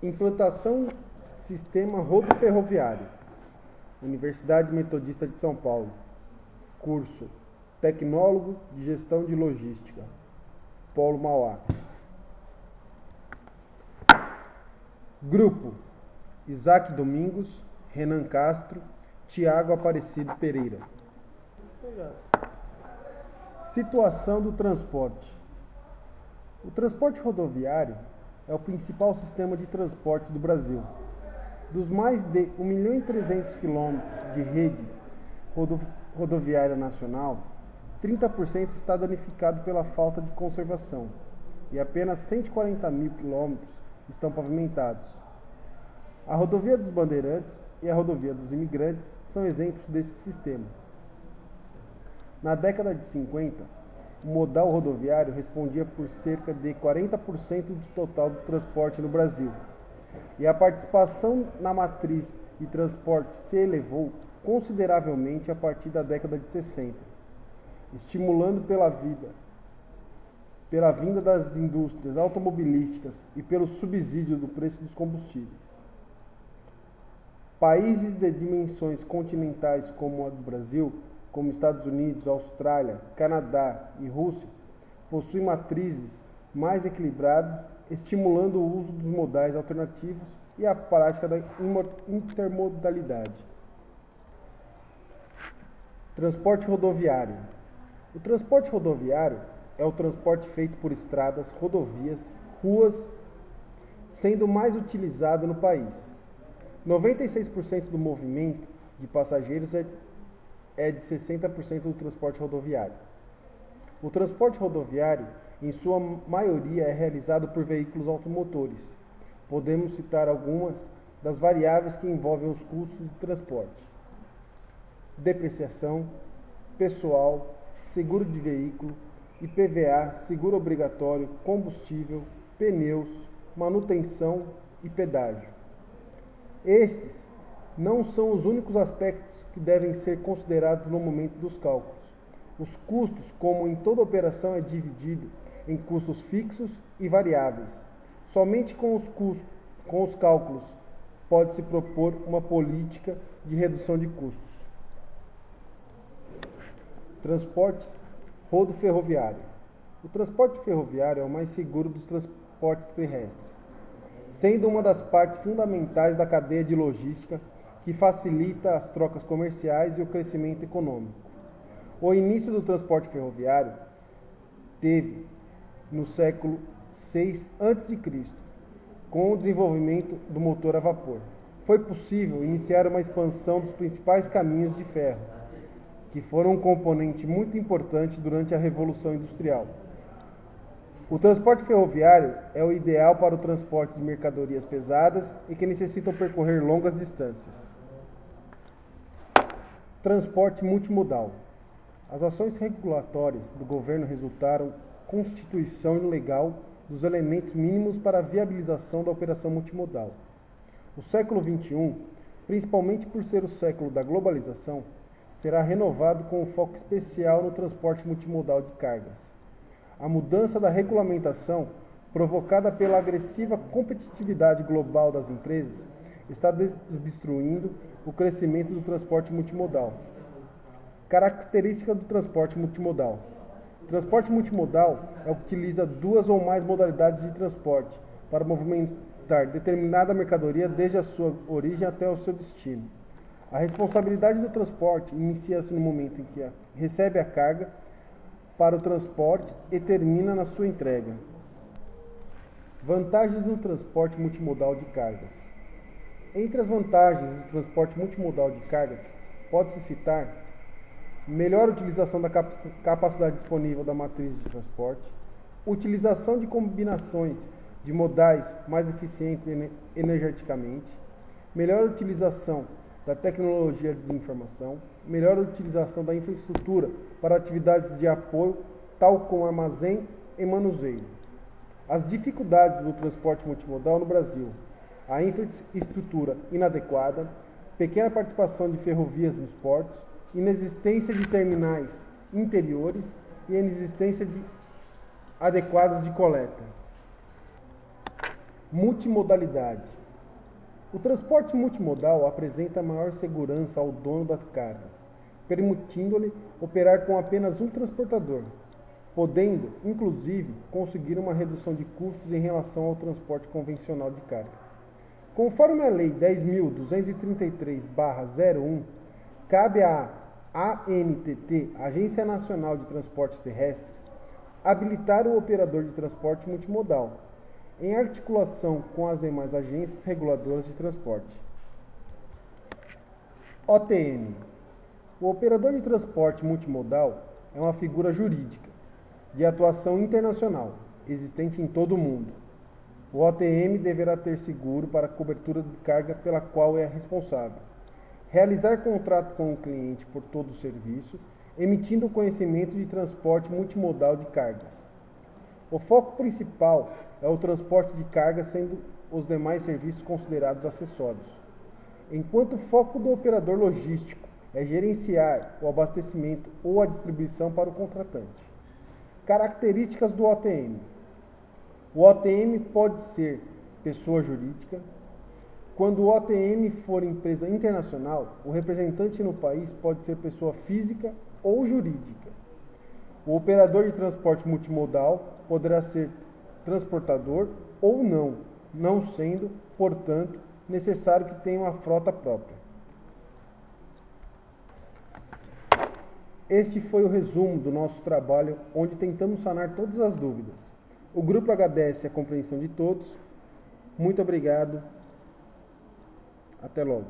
Implantação de sistema rodoferroviário. Universidade Metodista de São Paulo. Curso Tecnólogo de Gestão de Logística. Polo Mauá. Grupo: Isaac Domingos, Renan Castro, Tiago Aparecido Pereira. Situação do transporte. O transporte rodoviário é o principal sistema de transportes do Brasil. Dos mais de 1.300.000 quilômetros de rede rodoviária nacional, 30% está danificado pela falta de conservação e apenas 140.000 quilômetros estão pavimentados. A Rodovia dos Bandeirantes e a Rodovia dos Imigrantes são exemplos desse sistema. Na década de 50, o modal rodoviário respondia por cerca de 40% do total do transporte no Brasil, e a participação na matriz de transporte se elevou consideravelmente a partir da década de 60, estimulando pela vinda das indústrias automobilísticas e pelo subsídio do preço dos combustíveis. Países de dimensões continentais como a do Brasil, como Estados Unidos, Austrália, Canadá e Rússia, possuem matrizes mais equilibradas, estimulando o uso dos modais alternativos e a prática da intermodalidade. Transporte rodoviário. O transporte rodoviário é o transporte feito por estradas, rodovias, ruas, sendo o mais utilizado no país. 96% do movimento de passageiros é de 60% do transporte rodoviário. O transporte rodoviário, em sua maioria, é realizado por veículos automotores. Podemos citar algumas das variáveis que envolvem os custos de transporte: depreciação, pessoal, seguro de veículo, IPVA, seguro obrigatório, combustível, pneus, manutenção e pedágio. Estes não são os únicos aspectos que devem ser considerados no momento dos cálculos. Os custos, como em toda operação, é dividido em custos fixos e variáveis. Somente com os cálculos pode-se propor uma política de redução de custos. Transporte rodoferroviário. O transporte ferroviário é o mais seguro dos transportes terrestres, sendo uma das partes fundamentais da cadeia de logística que facilita as trocas comerciais e o crescimento econômico. O início do transporte ferroviário teve no século VI a.C., com o desenvolvimento do motor a vapor. Foi possível iniciar uma expansão dos principais caminhos de ferro, que foram um componente muito importante durante a Revolução Industrial. O transporte ferroviário é o ideal para o transporte de mercadorias pesadas e que necessitam percorrer longas distâncias. Transporte multimodal. As ações regulatórias do governo resultaram constituição legal dos elementos mínimos para a viabilização da operação multimodal. O século XXI, principalmente por ser o século da globalização, será renovado com um foco especial no transporte multimodal de cargas. A mudança da regulamentação, provocada pela agressiva competitividade global das empresas, está desobstruindo o crescimento do transporte multimodal. Característica do transporte multimodal. O transporte multimodal é o que utiliza duas ou mais modalidades de transporte para movimentar determinada mercadoria desde a sua origem até o seu destino. A responsabilidade do transporte inicia-se no momento em que recebe a carga para o transporte e termina na sua entrega. Vantagens no transporte multimodal de cargas. Entre as vantagens do transporte multimodal de cargas, pode-se citar melhor utilização da capacidade disponível da matriz de transporte, utilização de combinações de modais mais eficientes energeticamente, melhor utilização da tecnologia de informação, melhor utilização da infraestrutura para atividades de apoio, tal como armazém e manuseio. As dificuldades do transporte multimodal no Brasil: a infraestrutura inadequada, pequena participação de ferrovias nos portos, inexistência de terminais interiores e inexistência de adequadas de coleta. Multimodalidade. O transporte multimodal apresenta maior segurança ao dono da carga, permitindo-lhe operar com apenas um transportador, podendo, inclusive, conseguir uma redução de custos em relação ao transporte convencional de carga. Conforme a Lei 10.233/01, cabe à ANTT, Agência Nacional de Transportes Terrestres, habilitar o operador de transporte multimodal, em articulação com as demais agências reguladoras de transporte. OTM. O operador de transporte multimodal é uma figura jurídica de atuação internacional, existente em todo o mundo. O OTM deverá ter seguro para a cobertura de carga pela qual é responsável, realizar contrato com o cliente por todo o serviço, emitindo o conhecimento de transporte multimodal de cargas. O foco principal é o transporte de carga, sendo os demais serviços considerados acessórios. Enquanto o foco do operador logístico é gerenciar o abastecimento ou a distribuição para o contratante. Características do OTM. O OTM pode ser pessoa jurídica. Quando o OTM for empresa internacional, o representante no país pode ser pessoa física ou jurídica. O operador de transporte multimodal poderá ser transportador ou não sendo, portanto, necessário que tenha uma frota própria. Este foi o resumo do nosso trabalho, onde tentamos sanar todas as dúvidas. O grupo agradece a compreensão de todos. Muito obrigado. Até logo.